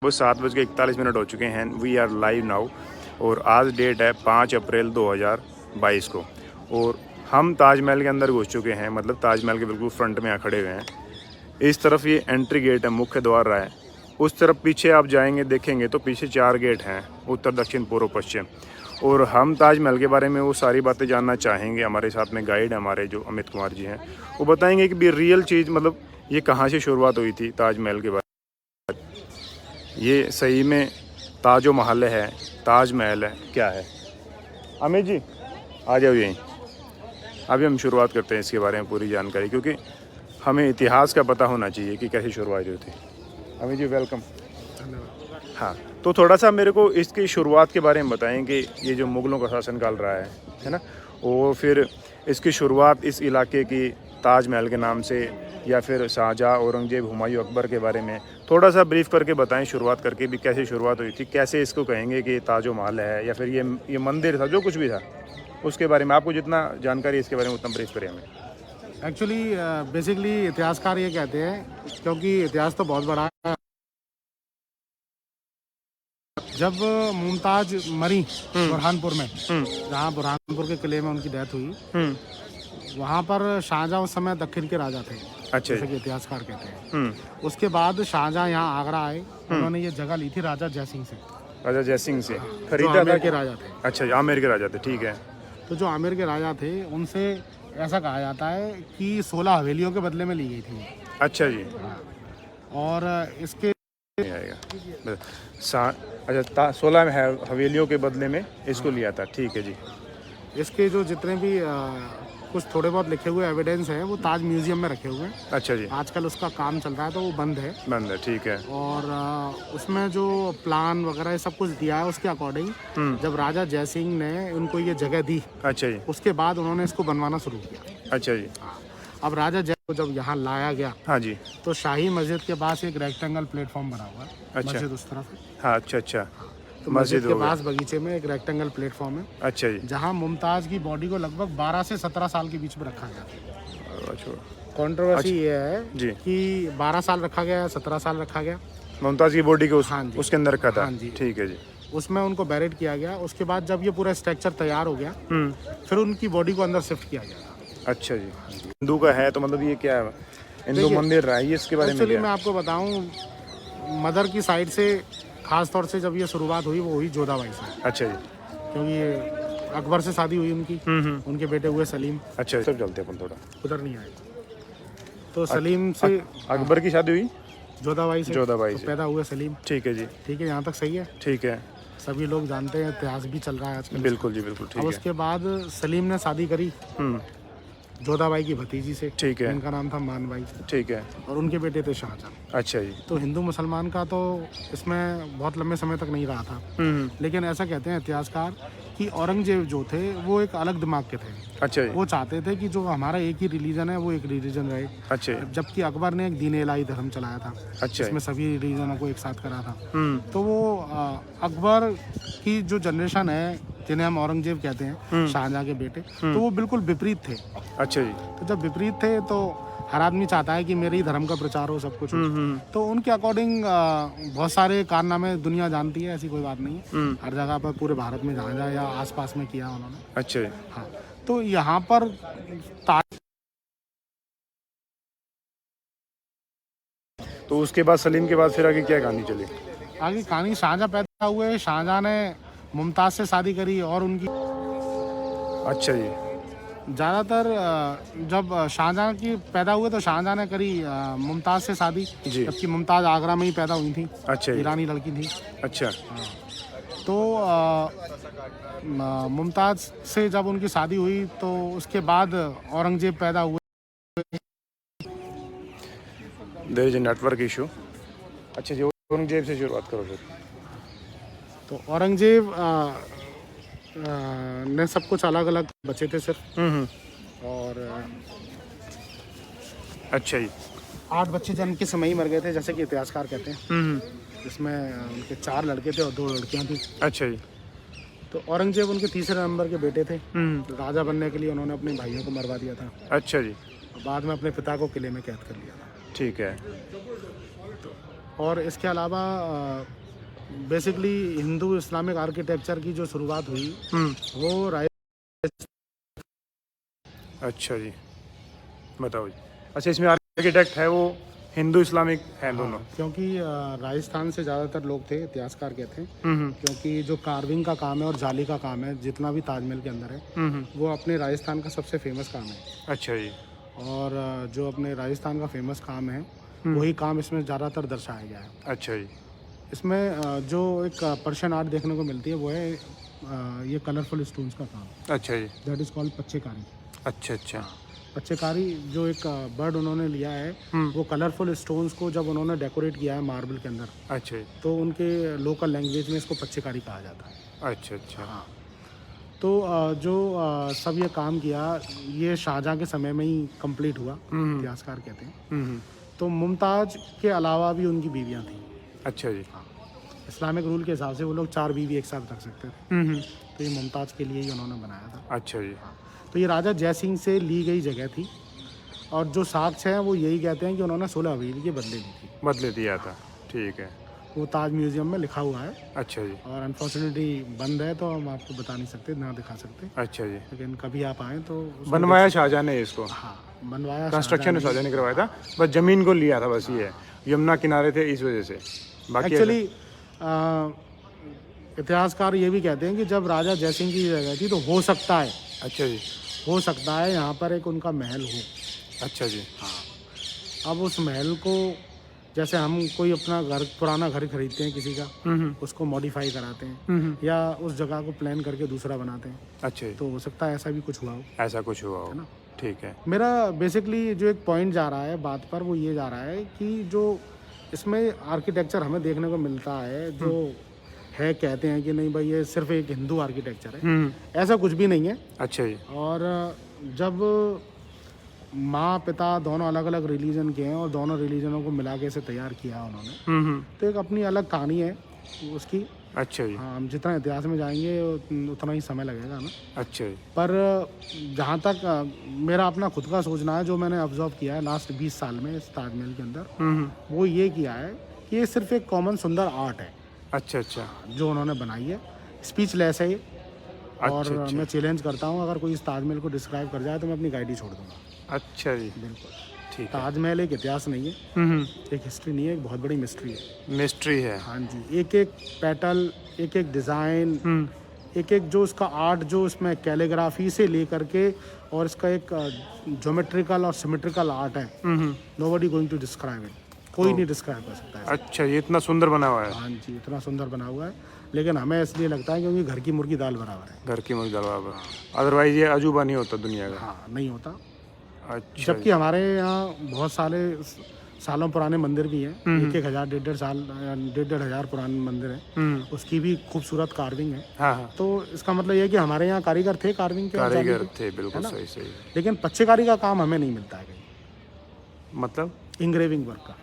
वो 7:41 हो चुके हैं। वी आर लाइव नाउ और आज डेट है 5 अप्रैल 2022 को और हम ताजमहल के अंदर घुस चुके हैं। मतलब ताजमहल के बिल्कुल फ्रंट में यहाँ खड़े हुए हैं। इस तरफ ये एंट्री गेट है, मुख्य द्वार रहा है। उस तरफ पीछे आप जाएंगे देखेंगे तो पीछे 4 गेट हैं, उत्तर दक्षिण पूर्व पश्चिम। और हम ताजमहल के बारे में वो सारी बातें जानना चाहेंगे। हमारे साथ में गाइड हमारे जो अमित कुमार जी हैं, वो बताएंगे कि भी रियल चीज़ मतलब ये कहाँ से शुरुआत हुई थी ताजमहल के बारे में, ये सही में ताजो महल है, ताजमहल है, क्या है। अमित जी आ जाओ यहीं। अभी हम शुरुआत करते हैं इसके बारे में पूरी जानकारी, क्योंकि हमें इतिहास का पता होना चाहिए कि कैसे शुरुआत हुई थी। अमित जी वेलकम। हाँ, तो थोड़ा सा मेरे को इसकी शुरुआत के बारे में बताएं कि ये जो मुग़लों का शासनकाल रहा है ना, और फिर इसकी शुरुआत इस इलाके की ताजमहल के नाम से या फिर शाहजहाँ, औरंगजेब, हुमायूं, अकबर के बारे में थोड़ा सा ब्रीफ करके बताएं, शुरुआत करके भी कैसे शुरुआत हुई थी, कैसे इसको कहेंगे कि ताजो महल है या फिर ये मंदिर था, जो कुछ भी था उसके बारे में आपको जितना जानकारी है इसके बारे में उतना ब्रीफ करें हमें। एक्चुअली बेसिकली इतिहासकार ये कहते हैं, क्योंकि इतिहास तो बहुत बड़ा है। जब मुमताज मरी बुरहानपुर में, जहाँ बुरहानपुर के किले में उनकी डेथ हुई, वहाँ पर शाहजहाँ उस समय दक्षिण के राजा थे। अच्छा, जैसे कि इतिहासकार कहते हैं। उसके बाद शाहजहाँ यहाँ आगरा आए, उन्होंने ये जगह ली थी राजा जयसिंह से। राजा जयसिंह से जो खरीदा आमेर था के राजा थे। अच्छा, आमेर के राजा थे, ठीक है। तो जो आमेर के राजा थे उनसे ऐसा कहा जाता है कि 16 हवेलियों के बदले में ली गई थी। अच्छा जी। और इसके नहीं आएगा अच्छा, 16 हवेलियों के बदले में इसको लिया था, ठीक है जी। इसके जो जितने भी कुछ थोड़े बहुत लिखे हुए एविडेंस हैं वो ताज म्यूजियम में रखे हुए हैं। अच्छा जी। आजकल उसका काम चल रहा है तो वो बंद है। बंद है, ठीक है। और उसमें जो प्लान वगैरह सब कुछ दिया है उसके अकॉर्डिंग जब राजा जयसिंह ने उनको ये जगह दी, अच्छा जी, उसके बाद उन्होंने इसको बनवाना शुरू किया। अच्छा जी। अब राजा जय को जब यहाँ लाया गया, हाँ जी, तो शाही मस्जिद के पास एक रेक्टेंगल प्लेटफॉर्म बना हुआ है। अच्छा। मस्जिद उस तरफ है। हाँ, अच्छा अच्छा। तो मस्जिद के पास बगीचे में एक रेक्टेंगल प्लेटफॉर्म है, अच्छा जी। जहाँ मुमताज की बॉडी को लगभग 12 से 17 साल के बीच में रखा गया। अच्छा, कंट्रोवर्सी ये है जी कि 12 साल रखा गया, 17 साल रखा गया। मुमताज की बॉडी को हाँ जी। उसके अंदर रखा था, हाँ जी। ठीक है जी। उसमें उनको बैरेट किया गया। उसके बाद जब ये पूरा स्ट्रक्चर तैयार हो गया, फिर उनकी बॉडी को अंदर शिफ्ट किया गया। अच्छा जी। हिंदू का है तो मतलब ये क्या है, हिंदू देखिए, मंदिर रहा है ये, इसके बारे में एक्चुअली क्या मैं है? आपको बताऊं, मदर की साइड से खास तौर से जब ये शुरुआत हुई वो हुई जोधाबाई से, अच्छा जी। क्योंकि ये अकबर से शादी हुई उनकी। उनके बेटे हुए सलीम। अच्छा, सब चलते अपन थोड़ा उधर नहीं आए। तो सलीम से अकबर की शादी हुई जोधाबाई से, जोधाबाई तो से, पैदा हुए सलीम। ठीक है जी। ठीक है, यहाँ तक सही है। ठीक है, सभी लोग जानते हैं, इतिहास भी चल रहा है आजकल। बिल्कुल जी, बिल्कुल अब ठीक है। उसके बाद सलीम ने शादी करी जोधाबाई की भतीजी से, ठीक है, जिनका नाम था मानबाई, ठीक है। और उनके बेटे थे शाहजहां। अच्छा जी। तो हिंदू मुसलमान का तो इसमें बहुत लंबे समय तक नहीं रहा था। लेकिन ऐसा कहते हैं इतिहासकार कि औरंगजेब जो थे वो एक अलग दिमाग के थे। अच्छा जी। वो चाहते थे कि जो हमारा एक ही रिलीजन है वो एक रिलीजन रहे। अच्छा, जबकि अकबर ने एक दीन इलाही धर्म चलाया था, अच्छा इसमें सभी रिलीजनों को एक साथ करा था। तो वो अकबर की जो जनरेशन है, जिन्हें हम औरंगजेब कहते हैं, शाहजहां के बेटे, तो वो बिल्कुल विपरीत थे। अच्छा जी। तो जब विपरीत थे तो हर आदमी चाहता है कि मेरे ही धर्म का प्रचार हो, सब कुछ हो। तो उनके अकॉर्डिंग बहुत सारे कारनामे दुनिया जानती है, ऐसी कोई बात नहीं है। हर जगह पर पूरे भारत में जहाँ जहाँ या आसपास में किया उन्होंने। अच्छा जी। हाँ, तो यहाँ पर तो उसके बाद सलीम के बाद फिर आगे क्या कहानी चली? आगे कहानी, शाहजहां पैदा हुए, शाहजहां ने मुमताज से शादी करी और उनकी अच्छा जी। ज़्यादातर जब शाहजहां की पैदा हुए तो शाहजहां ने करी मुमताज़ से शादी, जी। जबकि मुमताज़ आगरा में ही पैदा हुई थी। अच्छा जी। ईरानी लड़की थी। अच्छा, तो मुमताज़ से जब उनकी शादी हुई तो उसके बाद औरंगजेब पैदा हुए। There is a network issue. अच्छा जी, औरंगजेब से शुरुआत करो फिर। तो औरंगजेब ने सब कुछ अलग अलग बचे थे सिर्फ। और अच्छा जी। 8 बच्चे जन्म के समय ही मर गए थे, जैसे कि इतिहासकार कहते हैं। जिसमें उनके 4 लड़के थे और 2 लड़कियां थी। अच्छा जी। तो औरंगजेब उनके तीसरे नंबर के बेटे थे। राजा बनने के लिए उन्होंने अपने भाइयों को मरवा दिया था। अच्छा जी। बाद में अपने पिता को किले में कैद कर लिया था। ठीक है। और इसके अलावा बेसिकली हिंदू इस्लामिक आर्किटेक्चर की जो शुरुआत हुई वो अच्छा जी, बताओ जी। अच्छा, इसमें आर्किटेक्ट है वो हिंदू इस्लामिक है दोनों? क्योंकि राजस्थान से ज़्यादातर लोग थे, इतिहासकार कहते हैं, क्योंकि जो कार्विंग का काम है और जाली का काम है जितना भी ताजमहल के अंदर है वो अपने राजस्थान का सबसे फेमस काम है। अच्छा जी। और जो अपने राजस्थान का फेमस काम है वही काम इसमें ज़्यादातर दर्शाया गया है। अच्छा जी। इसमें जो एक पर्शियन आर्ट देखने को मिलती है वो है ये कलरफुल स्टोन्स का काम। अच्छा जी। That is called pachchikari. अच्छा अच्छा। पच्चेकारी जो एक बर्ड उन्होंने लिया है वो कलरफुल स्टोन्स को जब उन्होंने डेकोरेट किया है मार्बल के अंदर, अच्छा जी। तो उनके लोकल लैंग्वेज में इसको पच्चेकारी कहा जाता है। अच्छा अच्छा। हाँ, तो जो सब ये काम किया ये शाहजहाँ के समय में ही कंप्लीट हुआ, इतिहासकार कहते हैं। तो मुमताज़ के अलावा भी उनकी बीवियाँ थीं। अच्छा जी। हाँ, इस्लामिक रूल के हिसाब से वो लोग 4 बीवी एक साथ रख सकते थे, तो ये मुमताज़ के लिए ही उन्होंने बनाया था। अच्छा जी। तो ये राजा जय सिंह से ली गई जगह थी और जो साक्ष्य हैं वो यही कहते हैं कि उन्होंने 16 हवेली के बदले दी थी। बदले दिया था, ठीक है। वो ताज म्यूजियम में लिखा हुआ है। अच्छा जी। और अनफॉर्चुनेटली बंद है तो हम आपको बता नहीं सकते, ना दिखा सकते, अच्छा जी। लेकिन कभी आप आएँ तो बनवाया शाहजहाँ ने इसको? हाँ, बनवाया कंस्ट्रक्शन शाहजहाँ ने करवाया था, बस जमीन को लिया था, बस ये यमुना किनारे थे इस वजह से। बाकी एक्चुअली इतिहासकार ये भी कहते हैं कि जब राजा जयसिंह की जगह थी तो हो सकता है, अच्छा जी, हो सकता है यहाँ पर एक उनका महल हो। अच्छा जी। हाँ, अब उस महल को जैसे हम कोई अपना घर, पुराना घर खरीदते हैं किसी का, उसको मॉडिफाई कराते हैं या उस जगह को प्लान करके दूसरा बनाते हैं। अच्छा जी। तो हो सकता है ऐसा भी कुछ हुआ हो। ऐसा कुछ हुआ हो, ठीक है। मेरा बेसिकली जो एक पॉइंट जा रहा है बात पर वो ये जा रहा है कि जो इसमें आर्किटेक्चर हमें देखने को मिलता है जो है, कहते हैं कि नहीं भाई ये सिर्फ एक हिंदू आर्किटेक्चर है, ऐसा कुछ भी नहीं है। अच्छा जी। और जब माँ पिता दोनों अलग अलग रिलीजन के हैं और दोनों रिलीजनों को मिला के इसे तैयार किया उन्होंने, तो एक अपनी अलग कहानी है उसकी। अच्छा जी। हाँ, हम जितना इतिहास में जाएंगे उतना ही समय लगेगा ना। अच्छा जी। पर जहाँ तक मेरा अपना खुद का सोचना है, जो मैंने ऑब्जर्व किया है लास्ट 20 साल में इस ताजमहल के अंदर, वो ये किया है कि ये सिर्फ एक कॉमन सुंदर आर्ट है। अच्छा अच्छा। जो उन्होंने बनाई है, स्पीचलेस है ये। और अच्छा, अच्छा। मैं चैलेंज करता हूँ अगर कोई इस ताजमहल को डिस्क्राइब कर जाए तो मैं अपनी गाइड ही छोड़ दूंगा। अच्छा जी, बिल्कुल, ठीक है। ताजमहल एक इतिहास नहीं है, एक हिस्ट्री नहीं है, एक बहुत बड़ी मिस्ट्री है। मिस्ट्री है। हाँ जी, एक एक पेटल, एक एक डिज़ाइन, एक एक जो इसका आर्ट, जो इसमें कैलीग्राफी से लेकर के और इसका एक ज्योमेट्रिकल और सिमेट्रिकल आर्ट है, nobody going to describe it, कोई नहीं डिस्क्राइब कर सकता है। अच्छा, ये इतना सुंदर बना हुआ है? हाँ जी, इतना सुंदर बना हुआ है, लेकिन हमें इसलिए लगता है क्योंकि घर की मुर्गी दाल बराबर है। घर की मुर्गी दाल बराबर, अदरवाइज ये अजूबा नहीं होता दुनिया का। हाँ, नहीं होता। अच्छा, जबकि हमारे यहाँ बहुत सालों पुराने मंदिर भी हैं, 1,000 1,500 हजार पुराने मंदिर हैं, उसकी भी खूबसूरत कार्विंग है। हाँ हाँ। तो इसका मतलब ये है कि हमारे यहाँ कारीगर थे कार्विंग के, कारीगर थे, बिल्कुल सही सही। लेकिन पच्चेकारी का काम हमें नहीं मिलता है कहीं, मतलब इंग्रेविंग वर्क का।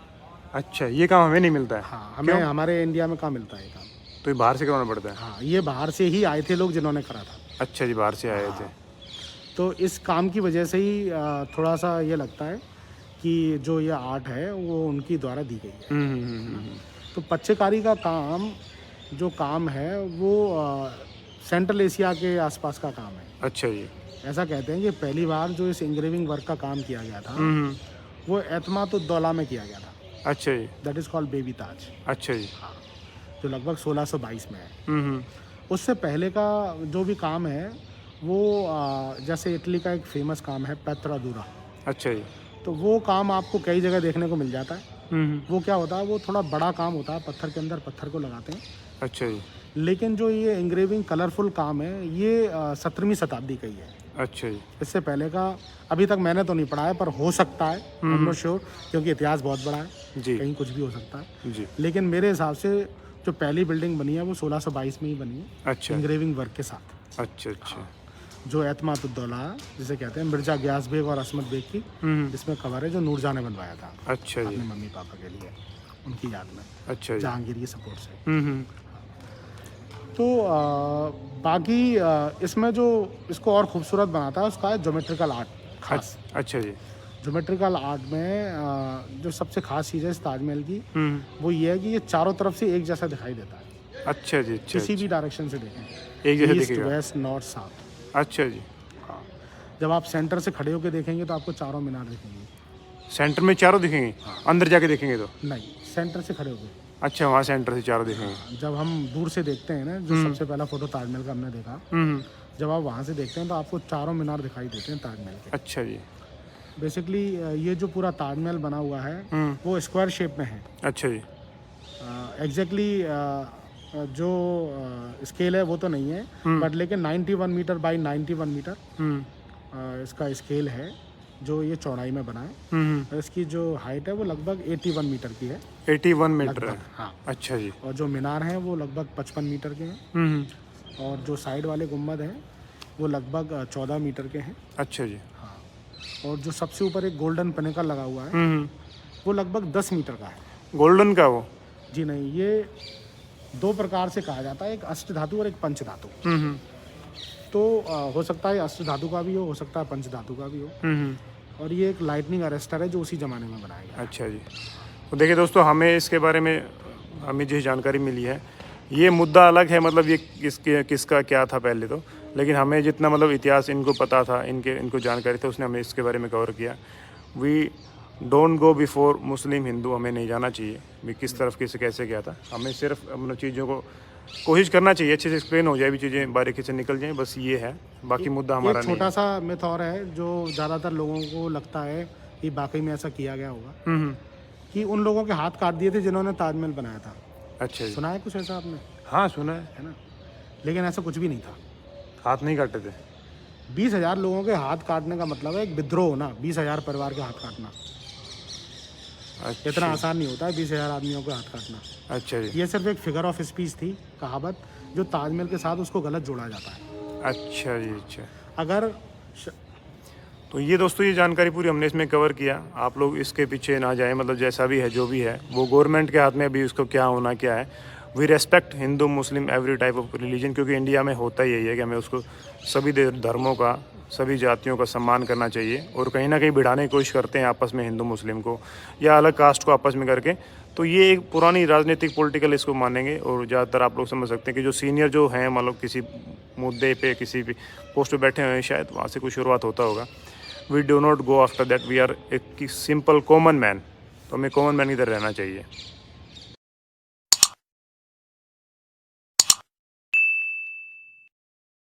अच्छा, ये काम हमें नहीं मिलता है? हाँ, हमें हमारे इंडिया में कहाँ मिलता है ये काम? तो ये बाहर से करवाना पड़ता है? हाँ, ये बाहर से ही आए थे लोग जिन्होंने करा था। अच्छा जी, बाहर से आए थे। तो इस काम की वजह से ही थोड़ा सा ये लगता है कि जो ये आर्ट है वो उनकी द्वारा दी गई है। तो पच्चेकारी का काम जो काम है वो सेंट्रल एशिया के आसपास का काम है। अच्छा जी। ऐसा कहते हैं कि पहली बार जो इस इंग्रेविंग वर्क का काम किया गया था वो एतमातुद्दौला में किया गया था। अच्छा जी। दैट इज़ कॉल्ड बेबी ताज। अच्छा जी। हाँ, जो लगभग 1622 में है। उससे पहले का जो भी काम है वो जैसे इटली का एक फेमस काम है पेत्रादुरा। अच्छा जी। तो वो काम आपको कई जगह देखने को मिल जाता है। वो क्या होता है, वो थोड़ा बड़ा काम होता है, पत्थर के अंदर पत्थर को लगाते हैं। अच्छा जी। लेकिन जो ये इंग्रेविंग कलरफुल काम है ये 17वीं शताब्दी का ही है। अच्छा जी। इससे पहले का अभी तक मैंने तो नहीं पढ़ा है, पर हो सकता है, आई एम नॉट श्योर, क्योंकि इतिहास बहुत बड़ा है जी, कहीं कुछ भी हो सकता है जी। लेकिन मेरे हिसाब से जो पहली बिल्डिंग बनी है वो 1622 में ही बनी है। अच्छा, इंग्रेविंग वर्क के साथ। अच्छा अच्छा। जो एतमातुद्दौला जिसे कहते हैं, मिर्जा गयास बेग और असमत बेग की इसमें कवर है, जो नूरजहाँ ने बनवाया था अच्छा जी, अपने मम्मी पापा के लिए, उनकी याद में, अच्छा जी। जहांगीर की सपोर्ट से। तो बाकी इसमें जो इसको और खूबसूरत बनाता है उसका है ज्योमेट्रिकल आर्ट खास। अच्छा जी। ज्योमेट्रिकल आर्ट में जो सबसे खास चीज़ है इस ताजमहल की, वो ये है कि ये चारों तरफ से एक जैसा दिखाई देता है। अच्छा जी, अच्छा, किसी भी डायरेक्शन से देखें, एक जैसा ईस्ट दिखेगा। West north south. अच्छा जी, हाँ, जब आप सेंटर से खड़े होकर देखेंगे तो आपको चारों मीनार दिखेंगे। सेंटर में चारों दिखेंगे, अंदर जाके देखेंगे तो? नहीं, सेंटर से खड़े होकर। अच्छा, वहाँ सेंटर से चारों दिखेंगे। जब हम दूर से देखते हैं ना, जो सबसे पहला फोटो ताजमहल का हमने देखा, जब आप वहाँ से देखते हैं तो आपको चारों मीनार दिखाई देते हैं ताजमहल के। अच्छा जी, बेसिकली ये जो पूरा ताजमहल बना हुआ है वो स्क्वायर शेप में है। अच्छा जी, एग्जैक्टली जो स्केल है वो तो नहीं है, बट लेकिन 91 मीटर बाई 91 मीटर इसका स्केल है जो ये चौड़ाई में बना है। और इसकी जो हाइट है वो लगभग 81 मीटर की है। 81 मीटर है। हाँ, अच्छा जी, और जो मीनार हैं वो लगभग 55 मीटर के हैं। और जो साइड वाले गुम्बद हैं वो लगभग 14 मीटर के हैं। अच्छा जी, हाँ, और जो सबसे ऊपर एक गोल्डन पनेका लगा हुआ है वो लगभग 10 मीटर का है। गोल्डन का वो? जी नहीं, ये दो प्रकार से कहा जाता है, एक अष्ट धातु और एक पंच धातु। तो हो सकता है अष्ट धातु का भी हो सकता है पंच धातु का भी हो। और ये एक लाइटनिंग अरेस्टर है जो उसी ज़माने में बनाया गया। अच्छा जी, तो देखिए दोस्तों, हमें इसके बारे में हमें जिस जानकारी मिली है, ये मुद्दा अलग है, मतलब ये किसका क्या था पहले तो, लेकिन हमें जितना मतलब इतिहास इनको पता था, इनको जानकारी था, उसने हमें इसके बारे में कवर किया। वी डोंट गो बिफोर मुस्लिम हिंदू, हमें नहीं जाना चाहिए भी किस तरफ किसे कैसे क्या था। हमें सिर्फ मतलब चीज़ों को कोशिश करना चाहिए, अच्छे से एक्सप्लेन हो जाए भी, चीज़ें बारीकी से निकल जाएं, बस ये है, बाकी मुद्दा हमारा एक नहीं छोटा सा मिथ और है जो ज़्यादातर लोगों को लगता है कि वाकई में ऐसा किया गया होगा, है। कि उन लोगों के हाथ काट दिए थे जिन्होंने ताजमहल बनाया था। अच्छा जी, सुना है कुछ ऐसा आपने? हाँ सुना है ना, लेकिन ऐसा कुछ भी नहीं था। हाथ नहीं काटे थे? 20,000 लोगों के हाथ काटने का मतलब है एक विद्रोह होना, 20,000 परिवार के हाथ काटना। अच्छा, इतना आसान नहीं होता है 20,000 आदमियों के हाथ काटना। अच्छा जी, ये सिर्फ एक फिगर ऑफ स्पीच थी, कहावत, जो ताजमहल के साथ उसको गलत जोड़ा जाता है। अच्छा जी, अच्छा। अगर तो ये दोस्तों, ये जानकारी पूरी हमने इसमें कवर किया। आप लोग इसके पीछे ना जाएं, मतलब जैसा भी है जो भी है वो गवर्नमेंट के हाथ में, अभी उसको क्या होना क्या है। We respect Hindu Muslim every type of religion, क्योंकि इंडिया में होता ही यही है कि हमें उसको सभी धर्मों का, सभी जातियों का सम्मान करना चाहिए। और कहीं ना कहीं भिड़ाने की कोशिश करते हैं आपस में हिंदू मुस्लिम को या अलग कास्ट को आपस में करके, तो ये एक पुरानी राजनीतिक पॉलिटिकल इसको मानेंगे। और ज़्यादातर आप लोग समझ सकते हैं कि जो सीनियर जो हैं, मतलब किसी मुद्दे पे किसी भी पोस्ट पे बैठे हुए हैं, शायद वहाँ से कुछ शुरुआत होता होगा। We do not go after that, we are a simple common man, तो हमें कॉमन मैन की तरह रहना चाहिए।